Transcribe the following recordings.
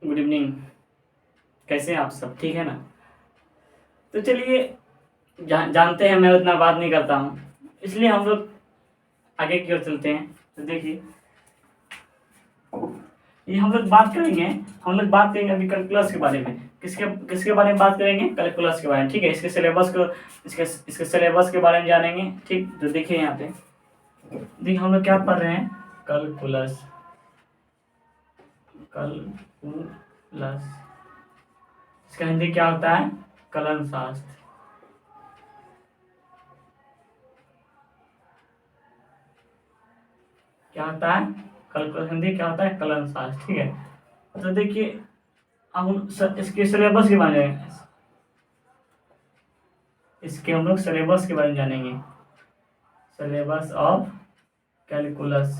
Good evening. कैसे हैं आप सब? ठीक है ना? तो चलिए जानते हैं मैं उतना बात नहीं करता हूँ, इसलिए हम लोग आगे की ओर चलते हैं। तो देखिए, ये हम लोग बात करेंगे अभी कैलकुलस के बारे में। किसके किसके बारे में बात करेंगे? कैलकुलस के बारे में। ठीक है, इसके सिलेबस के बारे में जानेंगे। ठीक, तो देखिए यहाँ पे देखिए हम लोग क्या पढ़ रहे हैं। कैलकुलस कैलकुलस इसका हिंदी क्या होता है? कलन शास्त्र। क्या होता है? कैलकुलस हिंदी क्या होता है? कलन शास्त्र। ठीक है, तो देखिए इसके सिलेबस के बारे में हम लोग सिलेबस के बारे में जानेंगे। Syllabus of calculus.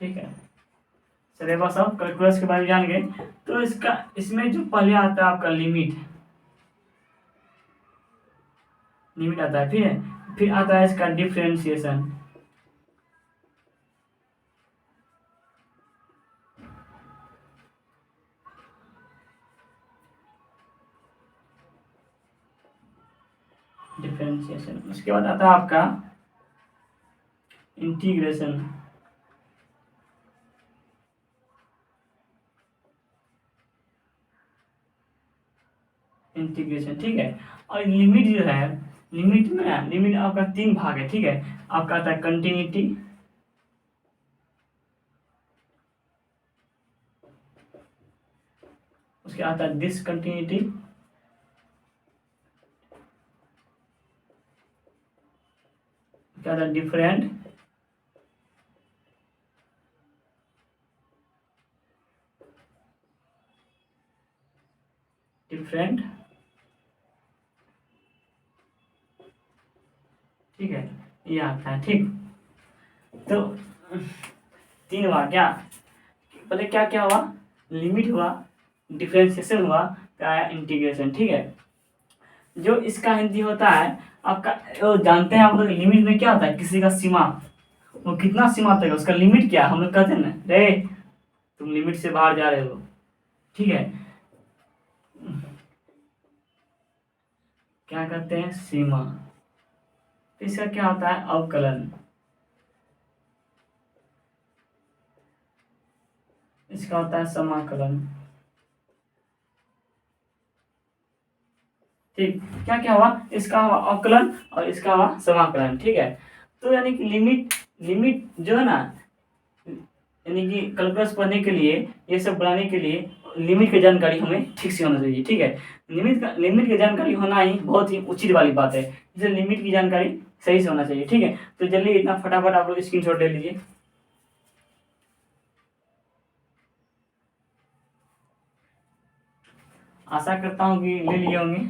ठीक है, सिलेबस ऑफ कैलकुलस के बारे में जान गए। तो इसमें जो पहले आता है आपका लिमिट आता है। फिर आता है इसका डिफरेंशिएशन। उसके बाद आता है आपका इंटीग्रेशन। ठीक है, और लिमिट जो है, लिमिट आपका 3 भाग है। ठीक है, आपका आता है कंटिन्यूटी, उसके आता है डिसकंटिन्यूटी, क्या आता है डिफरेंट, ठीक है, ये आता है। ठीक, तो 3 हुआ क्या? पहले क्या क्या हुआ? लिमिट हुआ, डिफरेंशिएशन हुआ, क्या आया? इंटीग्रेशन। ठीक है, जो इसका हिंदी होता है आपका, वो जानते हैं आप लोग, लिमिट में क्या होता है? किसी का सीमा, वो कितना सीमा तक है, उसका लिमिट क्या? हम लोग कहते हैं ना, रे तुम लिमिट से बाहर जा रहे हो। ठीक है, क्या कहते हैं? सीमा। तो इसका क्या होता है? अवकलन। इसका होता है समाकलन। ठीक, क्या क्या हुआ? इसका हुआ अवकलन और इसका हुआ समाकलन। ठीक है, तो यानी कि लिमिट जो है ना, यानी कि कैलकुलस पढ़ने के लिए, ये सब बनाने के लिए लिमिट की जानकारी हमें ठीक से होना चाहिए। ठीक है, लिमिट की जानकारी होना ही बहुत ही उचित वाली बात है, इसलिए लिमिट की जानकारी सही से होना चाहिए। ठीक है, तो जल्दी इतना फटाफट आप लोग स्क्रीनशॉट ले लीजिए। आशा करता हूँ कि ले लिए होंगे।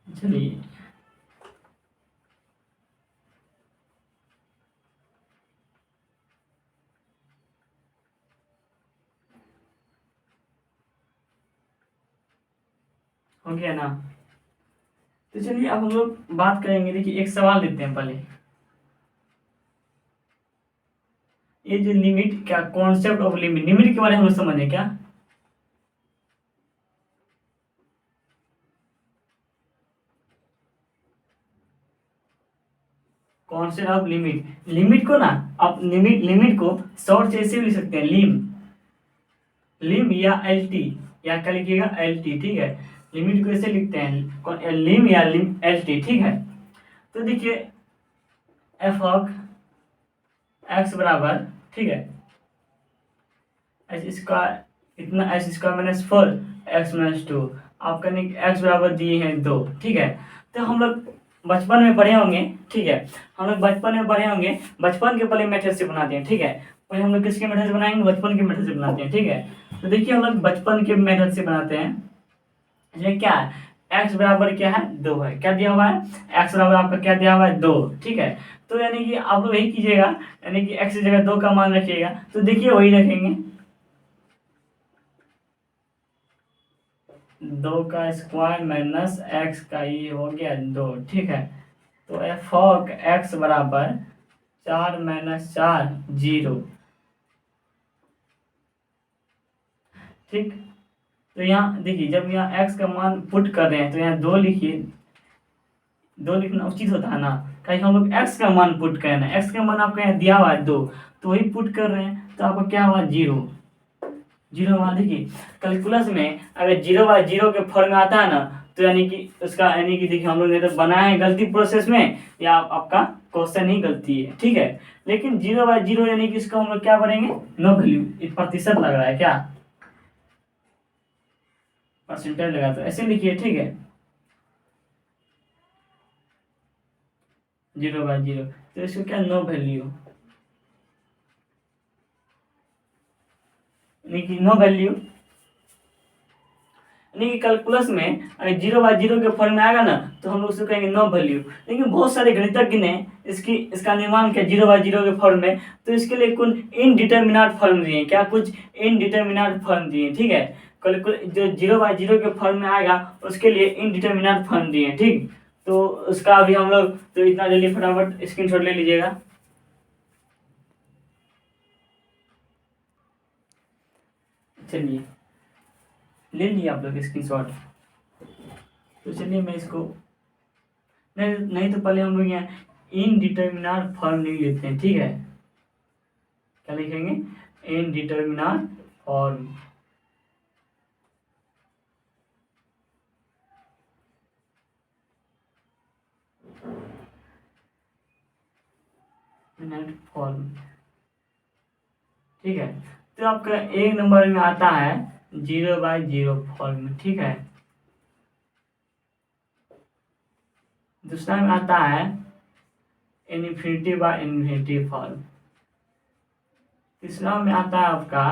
चलिए, हो गया ना? तो चलिए अब हम लोग बात करेंगे। देखिए, एक सवाल लेते हैं पहले। ये जो लिमिट, क्या कॉन्सेप्ट ऑफ लिमिट के बारे में हम लोग समझे क्या? कॉन्सेप्ट ऑफ लिमिट को ना, आप लिमिट को शॉर्ट से ऐसे भी लिख सकते हैं, लिम या एल टी, या क्या लिखिएगा? L T. ठीक है, लिमिट को ऐसे लिखते हैं, लिम या एल टी। ठीक है, तो देखिए एफ ऑफ एक्स बराबर, ठीक है, एच स्क्वायर, इतना H square minus 4 x minus 2, आपका एक्स बराबर दिए हैं 2। ठीक है, तो हम लोग बचपन में पढ़े होंगे। ठीक है, हम लोग बचपन में पढ़े होंगे, बचपन के पहले मेथड से बनाते हैं। ठीक है, पहले हम लोग किसके मेथड से बनाएंगे? बचपन के मेथड से बनाते हैं। ठीक है, तो देखिए हम लोग बचपन के मेथड से बनाते हैं। ये क्या है? एक्स बराबर क्या है? 2 है। क्या दिया हुआ है? एक्स बराबर आपका क्या दिया हुआ है? 2। ठीक है, तो यानी कि आप लोग यही कीजिएगा, यानी कि एक्स की जगह 2 का मान रखिएगा। तो देखिए वही रखेंगे, 2 का स्क्वायर माइनस एक्स का, ये हो गया 2। ठीक है, तो एफ ऑफ एक्स बराबर 4 माइनस 4 0। ठीक। तो यहाँ देखिए, जब यहाँ x का मान पुट कर रहे हैं तो यहाँ 2 लिखिए, 2 लिखना उचित होता है ना, कहीं हम लोग x का मान पुट करना है, x का मान आपका यहाँ दिया हुआ है 2, तो वही पुट कर रहे हैं, तो आपका क्या हुआ 0, 0 हुआ। देखिए कैलकुलस में अगर 0/0 के फॉर्म में आता है ना, तो यानी कि उसका यानी कि देखिए हम लोग ने तो बनाया है गलती प्रोसेस में, या आपका क्वेश्चन ही गलती है, ठीक है। लेकिन 0/0 यानी कि इसको हम लोग क्या करेंगे, नो वैल्यू, प्रतिशत लग रहा है क्या, परसेंटेज लगा, तो ऐसे लिखिए, ठीक है, 0/0, तो इसको क्या नो वैल्यू, यानी कि नो वैल्यू, यानी कि कैलकुलस में अगर 0/0 के फॉर्म में आएगा ना, तो हम लोग उसको कहेंगे नो वैल्यू। लेकिन बहुत सारे गणितज्ञ ने इसका निर्माण किया 0/0 के फॉर्म में, तो इसके लिए कुछ इनडिटर्मिनेट फॉर्म दिए, क्या कुछ इनडिटर्मिनेट फॉर्म दिए, ठीक है। जो 0/0 के फॉर्म में आएगा उसके लिए इनडिटर्मिनेट फॉर्म दिए, ठीक। तो उसका अभी हम लोग, तो इतना जल्दी फटाफट स्क्रीनशॉट ले लीजिएगा। चलिए ले लिया आप लोग स्क्रीनशॉट, तो चलिए मैं इसको, नहीं तो पहले हम लोग यहाँ इनडिटर्मिनेट फॉर्म लिख लेते हैं, ठीक है। क्या लिखेंगे, इनडिटर्मिनेट फॉर्म, फॉर्म, ठीक है। तो आपका एक नंबर में आता है 0/0 फॉर्म, ठीक है। दूसरा में आता है इन्फिनिटी/इन्फिनिटी फॉर्म। तीसरा में आता है आपका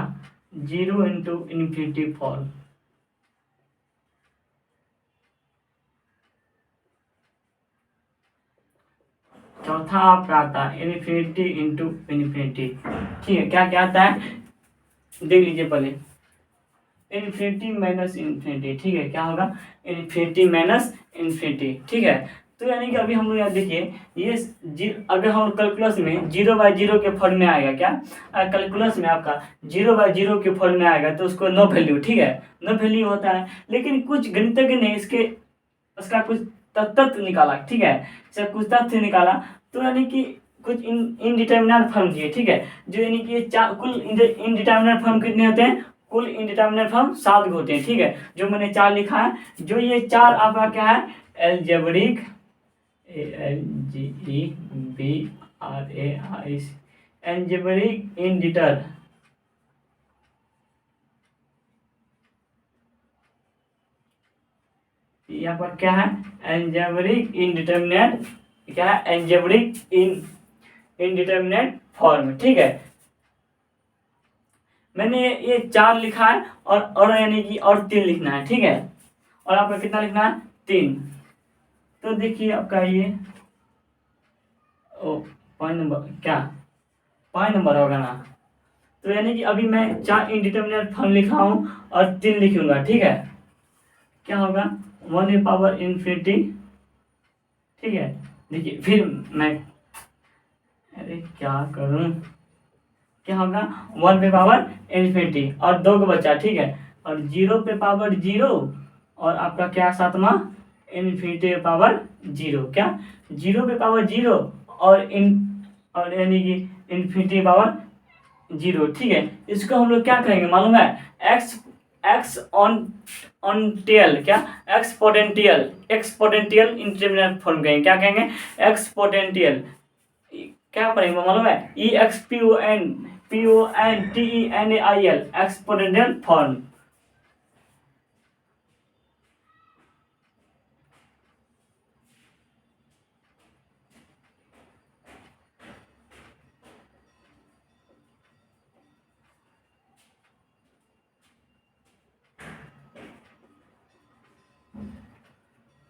0 × फॉर्म। चौथा आपका आता है इन्फिनिटी × इन्फिनिटी, ठीक है। क्या क्या आता है देख लीजिए पहले, इन्फिनिटी माइनस इन्फिनिटी, ठीक है। क्या होगा, इन्फिनिटी माइनस इन्फिनिटी, ठीक है। तो यानी कि अभी हम लोग यहाँ देखिए, ये अगर हम कैलकुलस में 0/0 के फॉर्म में आएगा, क्या कैलकुलस में आपका 0/0 के फॉर्म में आएगा तो उसको नो वैल्यू, ठीक है, नो वैल्यू होता है। लेकिन कुछ गणितज्ञ ने उसका कुछ तत्व निकाला, ठीक है, इसका कुछ तथ्य निकाला, तो यानी कि कुछ इनडिटर्मिनेट फॉर्म दिए, ठीक है। जो यानी कि कुल इनडिटर्मिनेट फॉर्म कितने होते हैं, कुल इनडिटर्मिनेट फॉर्म 7 होते हैं, ठीक है। जो मैंने 4 लिखा है, जो ये 4 आपका क्या है, एलजेब्रिक, ALGEBRAIC, एलजेब्रिक इनडिटर, यहाँ पर क्या है, एलजेब्रिक इनडिटर्मिनेट, क्या है, एलजेब्रिक इनडिटर्मिनेट फॉर्म, ठीक है। मैंने ये 4 लिखा है, और यानी कि और 3 लिखना है, ठीक है। और आपका कितना लिखना है, 3। तो देखिए आपका ये 5 नंबर, क्या 5 नंबर होगा ना। तो यानी कि अभी मैं 4 इनडिटर्मिनेट फॉर्म लिखा हूँ और 3 लिखूंगा, ठीक है। क्या होगा, 1/∞, ठीक है। देखिए फिर मैं, अरे क्या करूँ, क्या होगा 1/∞ और 2 का बचा, ठीक है। और 0/0, और आपका क्या सातवां ∞/0, क्या 0/0 और यानी कि ∞/0, ठीक है। इसको हम लोग क्या करेंगे मालूम है, एक्स ऑन टेल, क्या एक्सपोनेंशियल इंटरमीडिएट फॉर्म कहेंगे, क्या कहेंगे, एक्सपोनेंशियल, क्या पढ़ेंगे मालूम है, EXPONENTENAIL, एक्सपोनेंशियल फॉर्म।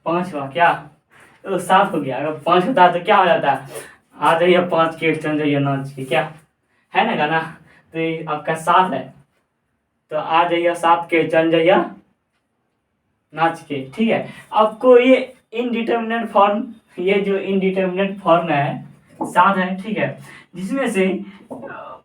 पांचवा क्या, तो 7 हो गया, अगर 5 होता तो क्या हो जाता, आ जाइए 5 के चल जाइए नाच के, क्या है ना गाना। तो ये आपका 7 है, तो आ जाइए 7 के चल जाइए नाच के, ठीक है। आपको ये इनडिटर्मिनेट फॉर्म, ये जो इनडिटर्मिनेट फॉर्म है 7 है, ठीक है। जिसमें से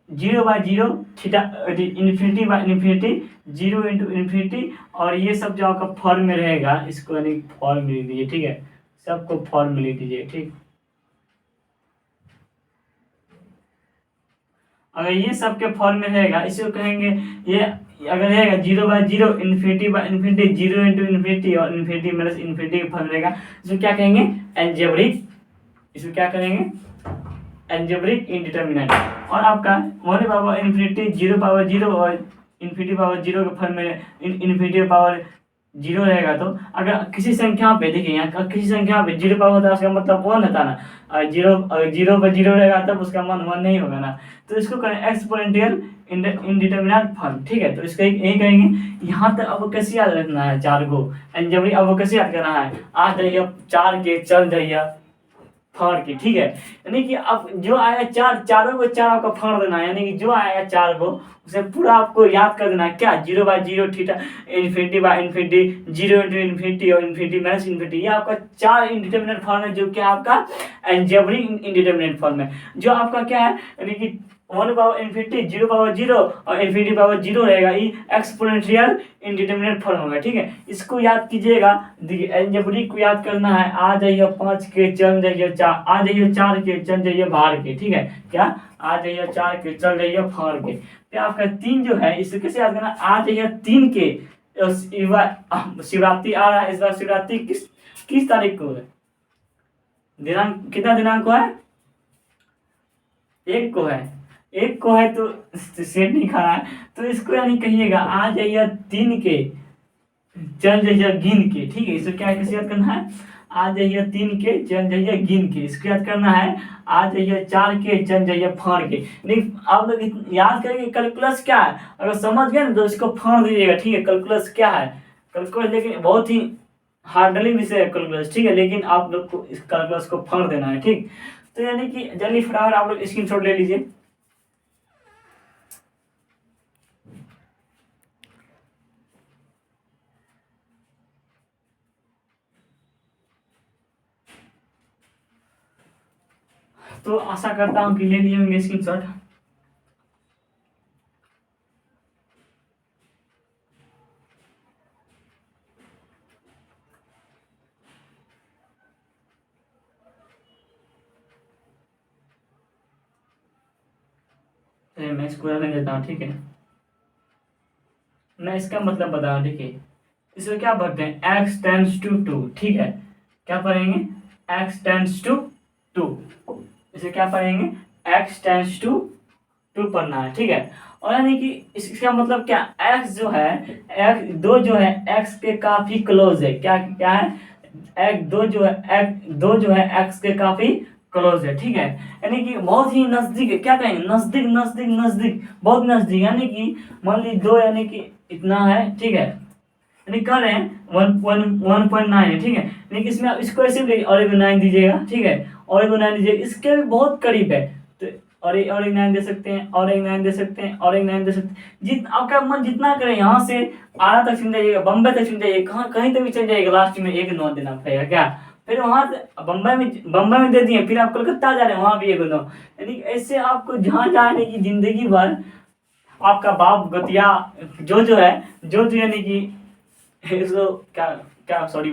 0/0 theta infinity by infinity 0 into infinity, और ये सब जो आपका फॉर्म में रहेगा इसको यानी फॉर्म में लिख दीजिए, ठीक है, सबको फॉर्म में लिख दीजिए, ठीक। अगर ये सबके फॉर्म में रहेगा इसको कहेंगे, ये अगर रहेगा 0/0 infinity by infinity 0 into infinity और इन्फिनिटी माइनस इन्फिनिटी का फॉर्म रहेगा, इसको क्या कहेंगे एल्जेब्रिक, इसको क्या करेंगे एल्जेब्रिक इंडिटरमिनेंट। और आपका 1 इन्फिनिटी 0/0 और इन्फिनिटी पावर 0 के फॉर्म में इन्फिनिटी पावर 0 रहेगा, तो अगर किसी संख्या पे देखिए यहाँ किसी संख्या पे 0 पावर होता है उसका मतलब 1 होता ना, और 0/0 रहेगा तब उसका मान 1 नहीं होगा ना, तो इसको करें एक्सपोनेंशियल इंडिटरमिनेंट फॉर्म, ठीक है। तो इसका यही करेंगे। यहाँ तक अब कैसे याद रखना है, 4 को एल्जेब्रिक अब कैसे याद करना है, आ जाइए 4 के चल जाइए फाड़ के, ठीक है। यानी कि अब जो आएगा चारों को 4 आपका फाड़ देना है, यानी कि जो आएगा 4 को उसे पूरा आपको याद कर देना है, क्या 0/0 theta infinity by infinity 0 into infinity और इन्फिनिटी माइनस इन्फिनिटी, ये आपका 4 इंडिटरमिनेट फॉर्म है, जो कि आपका एल्जेब्रिक इंडिटरमिनेट फॉर्म है। जो आपका क्या है यानी कि 1 इन्फिनिटी 0/0 और इन्फिनिटी पावर 0 रहेगा, ये एक्सपोनेंशियल इंडिटरमिनेट फॉर्म होगा, ठीक है। इसको याद कीजिएगा, देखिए एल्जेब्रिक को याद करना है, आ जाइए 5 के चल जाइए 4, आ जाइए 4 के चल जाइए बाहर के, ठीक है, क्या आ जाइए 4 के चल जाइए फाड़ के। तो आपका 3 जो है इसे कैसे याद करना, आ जाइए 3 के, शिवरात्रि आ रहा है, इस बार शिवरात्रि किस तारीख को है, दिनांक कितना दिनांक को है, 1 को है, 1 को है, तो सेट नहीं खा रहा है, तो इसको यानी कहिएगा आ जाइए 3 के चल जाइए गिन के, ठीक है। इसको क्या कैसे याद करना है, आ जाइए 3 के चल जाइए गिन के, इसको याद करना है आ जाइए 4 के चल जाइए फाड़ के। नहीं आप लोग याद करेंगे कैलकुलस क्या है, अगर समझ गए ना तो इसको फाड़ दीजिएगा, ठीक है। कैलकुलस क्या है, कैलकुलस लेकिन बहुत ही हार्डली विषय है कैलकुलस, ठीक है, लेकिन आप लोग को इस कैलकुलस को फाड़ देना है, ठीक। तो यानी कि जल्दी फटाफट आप लोग स्क्रीनशॉट ले लीजिए। तो आशा करता हूँ कि ले लिए होंगे स्क्रीनशॉट। मैं इसको रहने देता हूँ, ठीक है। मैं इसका मतलब बता रहा हूँ, ठीक है। इसको क्या पढ़ते हैं, x टेंड्स टू 2, ठीक है। क्या पढ़ेंगे, x टेंड्स टू 2, इसे क्या पढ़ेंगे x टेंड्स टू 2 पढ़ना है, ठीक है। और यानी कि इसका मतलब क्या, x जो है x 2 जो है x के काफी क्लोज है, क्या क्या है, x 2 जो है x 2 जो है x के काफी क्लोज है, ठीक है। यानी कि बहुत ही नजदीक है, क्या कहेंगे नजदीक नजदीक नजदीक, बहुत नजदीक, यानी कि मान लीजिए 2 यानी कि इतना है, ठीक है, यानी कर रहे हैं 1.9 है, ठीक है। लेकिन इसमें आप इसको ऐसे भी और एक 9 दीजिएगा, ठीक है, और एक 9 दीजिएगा, इसके भी बहुत करीब है, तो और एक 9 दे सकते हैं, और एक 9 दे सकते हैं, और एक 9 दे सकते हैं, आपका मन जितना करें, यहाँ से आरा तक चल जाइएगा, बम्बई तक चल जाइएगा, कहाँ कहीं तक भी चल जाइएगा, लास्ट में एक 9 देना पड़ेगा, क्या फिर वहां से बम्बई में दे दिए, फिर आप कोलकाता जा रहे हैं वहां भी एक 9, यानी ऐसे आपको जहाँ जाने की जिंदगी भर आपका बाप गतिया जो है जो यानी कि इसको क्या क्या सॉरी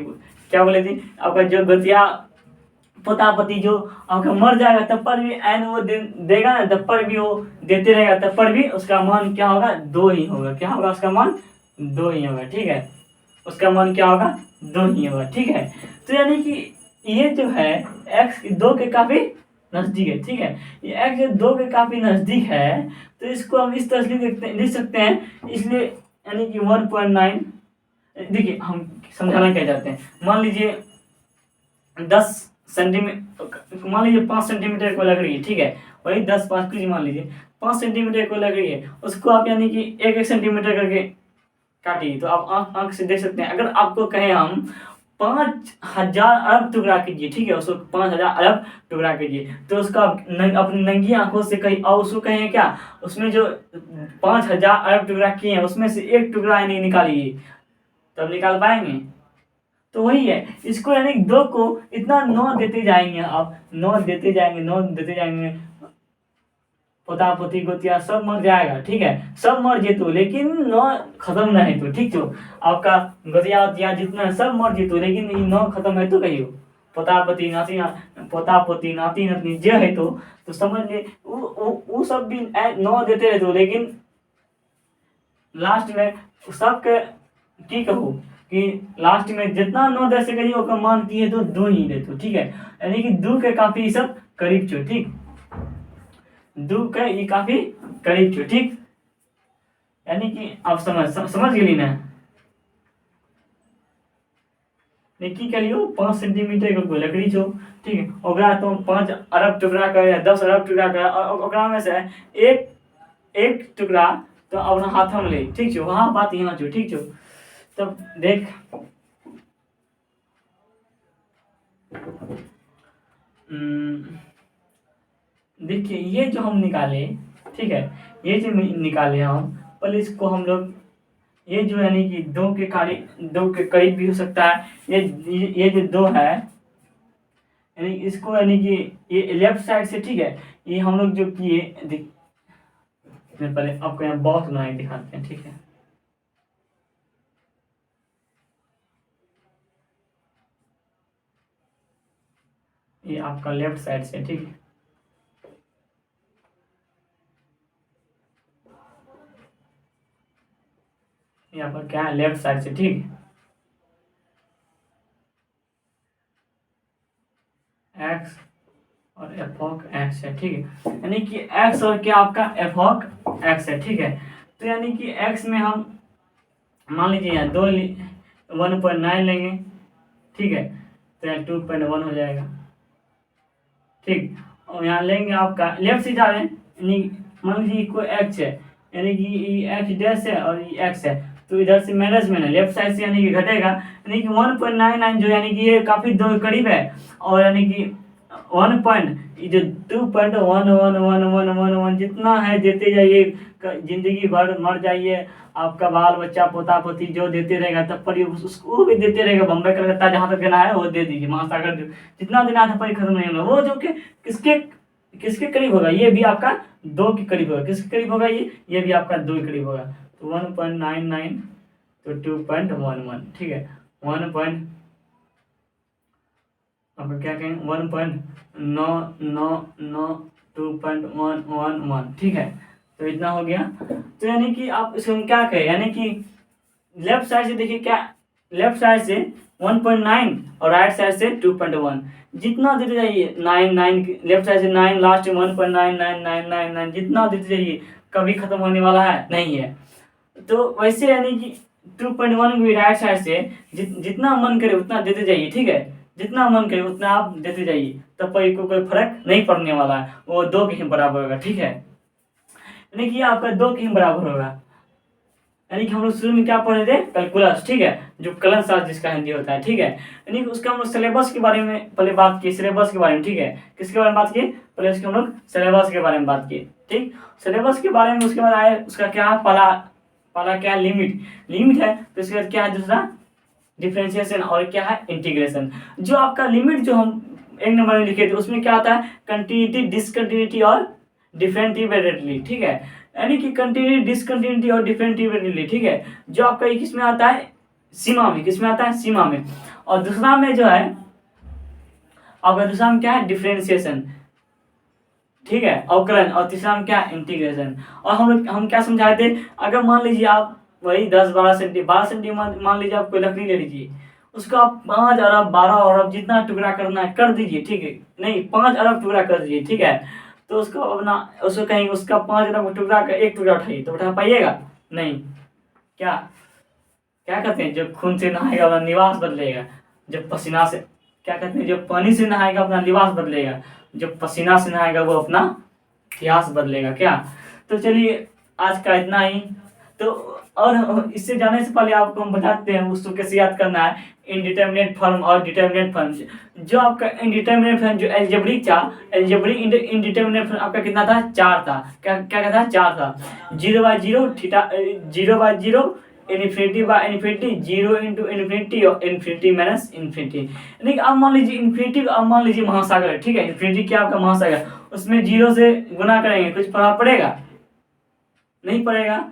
क्या बोले थी, आपका जो गतिया पोतापति जो आपका मर जाएगा तब पर भी एन वो देगा ना, तब पर भी वो देते रहेगा, तब पर भी उसका मान क्या होगा 2 ही होगा, क्या होगा उसका मान 2 ही होगा, ठीक है, उसका मान क्या होगा 2 ही होगा, ठीक है। तो यानी कि ये जो है x 2 के काफी नजदीक है, ठीक है, ये x 2 के काफी नजदीक है, तो इसको हम इस तरह से लिख सकते हैं, इसलिए यानी कि 1.9, देखिए हम समझाना क्या चाहते हैं, मान लीजिए 10 सेंटीमीटर, मान लीजिए 5 सेंटीमीटर को लकड़ी है, ठीक है, वही 10 5 की मान लीजिए 5 सेंटीमीटर को लकड़ी है, उसको आप यानी कि 1 सेंटीमीटर करके काटिए, तो आप आंख से देख सकते हैं। अगर आपको कहें हम 5000 अरब टुकड़ा कीजिए, ठीक है, उसको 5000 अरब टुकड़ा कीजिए, तो उसका अपनी नंगी आंखों से कहीं, और उसको कहें क्या, उसमें जो 5000 अरब टुकड़ा किए हैं उसमें से एक टुकड़ा नहीं निकालिए, तब निकाल पाएंगे, तो वही है, इसको यानी 2 को इतना 9 देते जाएंगे, आप 9 देते जाएंगे, 9 देते जाएंगे, पोता पोती गोतिया सब मर जाएगा, ठीक है, सब मर जेतु लेकिन नौ खत्म नहीं हेतु, ठीक छो। आपका गोतिया गोतिया जितना सब मर जेतु लेकिन ई नौ खत्म हेतु कहियो। पोता पोती नाती पोता पोती नाती नातनी जे हेतु तो समझ ले उ सब भी नौ देते रहतु लेकिन लास्ट में सबके की कहूँ कि लास्ट में जितना नौ दे सके ओकर मान की हेतु दो ही देतु, ठीक है, यानी कि दो के काफी सब करीब छो, ठीक, दो के ये काफी करीब छो, ठीक, यानी कि आप समझ गेली ना। की करियो 5 सेंटीमीटर के कोई लकड़ी छो, ठीक है, ओकरा तो 5 अरब टुकड़ा कर या 10 अरब टुकड़ा कर ओकरा में से एक एक टुकड़ा तो अपना हाथ में ले, ठीक छो, वहाँ बात यहाँ छो, ठीक छो। तब देख देखिए ये जो हम निकाले, ठीक है, ये जो निकाले हम पहले इसको हम लोग ये जो यानी कि दो के करीब भी हो सकता है, ये जो दो है यानी इसको यानी कि ये लेफ्ट साइड से, ठीक है, ये हम लोग जो किए पहले आपको यहाँ बॉक्स बनाए दिखाते हैं, ठीक है, ये आपका लेफ्ट साइड से, ठीक है, यहाँ पर क्या है लेफ्ट साइड से, ठीक है, एक्स और एफ ऑफ एक्स है, ठीक है, यानी कि एक्स और क्या आपका एफ ऑफ एक्स है, ठीक है। तो यानी कि एक्स में हम मान लीजिए यहाँ 1.9 लेंगे, ठीक है, तो यहाँ 2.1 हो जाएगा, ठीक, और यहाँ लेंगे आपका लेफ्ट से जा रहे हैं यानी मान लीजिए कोई एक्स है यानी कि एक्स डैश है और ये एक्स है तो इधर से माइनस में लेफ्ट साइड से यानी कि घटेगा, यानी कि 1.99 जो यानी कि ये काफ़ी दो करीब है और यानी कि 1 पॉइंट जो 2.111111 जितना है देते जाइए, जिंदगी भर मर जाइए, आपका बाल बच्चा पोता पोती जो देते रहेगा तब पर उसको भी देते रहेगा, बम्बई कलकत्ता जहाँ तक देना है वो दे दीजिए, महासागर जितना देना था पर खत्म नहीं होगा, वो जो कि किसके किसके करीब होगा, ये भी आपका 2 के करीब होगा, किसके करीब होगा, ये भी आपका 2 के करीब होगा, तो 1.99 तो 2.11, ठीक है, 1 पॉइंट आपका क्या कहें 1.999 ठीक है, तो इतना हो गया। तो यानी कि आप इसको हम क्या कहें यानी कि लेफ्ट साइड से देखिए क्या, लेफ्ट साइड से 1.9 और राइट साइड से 2.1 जितना देते जाइए 9 लेफ्ट साइड से 9 लास्ट में 1.99999 जितना देते जाइए कभी खत्म होने वाला है नहीं है। तो वैसे यानी कि 2.1 भी राइट साइड से जितना मन करे उतना देते जाइए, ठीक है, जितना मन करे उतना आप देते जाइए, तब पर कोई फर्क नहीं पड़ने वाला है, वो 2 के ही बराबर होगा, ठीक है, यानी कि आपका 2 के ही बराबर होगा। यानी कि हम लोग शुरू में क्या पढ़े थे कैलकुलस, ठीक है, जो कलन शास्त्र जिसका हिंदी होता है, ठीक है, यानी कि उसका हम लोग सिलेबस के बारे में पहले बात की, सिलेबस के बारे में, ठीक है, किसके बारे में बात की पहले उसके हम लोग सिलेबस के बारे में बात की, ठीक, सिलेबस के बारे में, उसके बाद आए उसका क्या पहला क्या लिमिट है, तो इसके बाद क्या है दूसरा डिफरेंशिएशन और क्या है इंटीग्रेशन। जो आपका लिमिट जो हम 1 नंबर में लिखे थे उसमें क्या आता है कंटिन्यूटी डिसकंटिन्यूटी और डिफरेंटिबिलिटी, ठीक है, यानी कि कंटिन्यूटी डिसकंटिन्यूटी और डिफरेंटिबिलिटी, ठीक है, जो आपका किस में आता है सीमा में, किस में आता है सीमा में, और दूसरा में जो है आपका दूसरा में क्या है डिफरेंशिएशन, ठीक है, अवकलन, और तीसरा में क्या इंटीग्रेशन। और हम क्या समझाए थे, अगर मान लीजिए आप वही 10-12 सेंटीमीटर मान लीजिए आप कोई लकड़ी ले लीजिए, उसका आप 5 अरब 12 अरब जितना टुकड़ा करना है कर दीजिए, ठीक है, नहीं 5 अरब टुकड़ा कर दीजिए, ठीक है, तो उसको अपना उसको कहीं उसका 5 अरब टुकड़ा का एक टुकड़ा उठाइए तो उठा पाइएगा नहीं, क्या क्या कहते हैं जब खून से नहाएगा अपना निवास बदलेगा, जब पसीना से क्या कहते हैं जब पानी से नहाएगा अपना निवास बदलेगा, जब पसीना से नहाएगा वो अपना इतिहास बदलेगा, क्या। तो चलिए आज का इतना ही। तो और इससे जाने से पहले आपको हम बताते हैं उसको कैसे याद करना है इनडिटर्मिनेट फॉर्म और डिटर्मिनेट फॉर्म। जो आपका इनडिटर्मिनेट फॉर्म जो एल्जेब्रिक था, एल्जेब्रिक इनडिटर्मिनेट फॉर्म आपका कितना था 4 था, क्या क्या था 4 था, 0/0 theta 0/0 infinity by infinity, 0 into infinity और इन्फिनिटी माइनस इन्फिनिटी। यानी कि अब मान लीजिए इन्फिनिटी, अब मान लीजिए महासागर है, ठीक है, इन्फिनिटी क्या आपका महासागर, उसमें 0 से गुना करेंगे, कुछ प्रभाव पड़ेगा? नहीं पड़ेगा।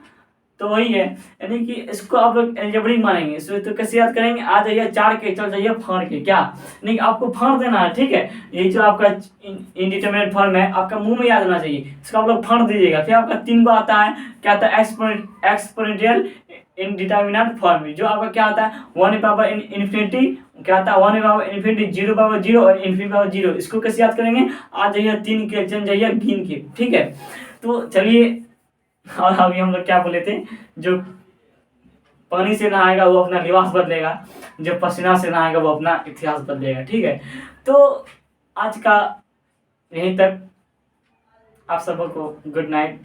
तो वही है, यानी कि इसको आप लोग अलजेब्रिक मानेंगे। इसमें तो कैसे याद करेंगे, आ जाइए 4 के, चल जाइए फाड़ के, क्या नहीं आपको फाड़ देना है, ठीक है। ये जो आपका इनडिटरमिनेट फॉर्म है आपका मुंह में याद होना चाहिए, इसको आप लोग फाड़ दीजिएगा। फिर आपका 3 को आता है, क्या आता है, एक्सपोनेंशियल इनडिटरमिनेट फॉर्म, जो आपका क्या आता है 1 पावर इन्फिनिटी, क्या आता है 1 पावर इन्फिनिटी, 0 पावर 0 और इन्फिनिटी पावर 0। इसको कैसे याद करेंगे, आ जाइए 3 के, चल जाइए गिन के, ठीक है। तो चलिए, और अभी हम लोग क्या बोले थे, जो पानी से नहाएगा वो अपना लिबास बदलेगा, जो पसीना से नहाएगा वो अपना इतिहास बदलेगा, ठीक है। तो आज का यहीं तक, आप सबको good night,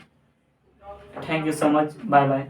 thank you so much, bye bye.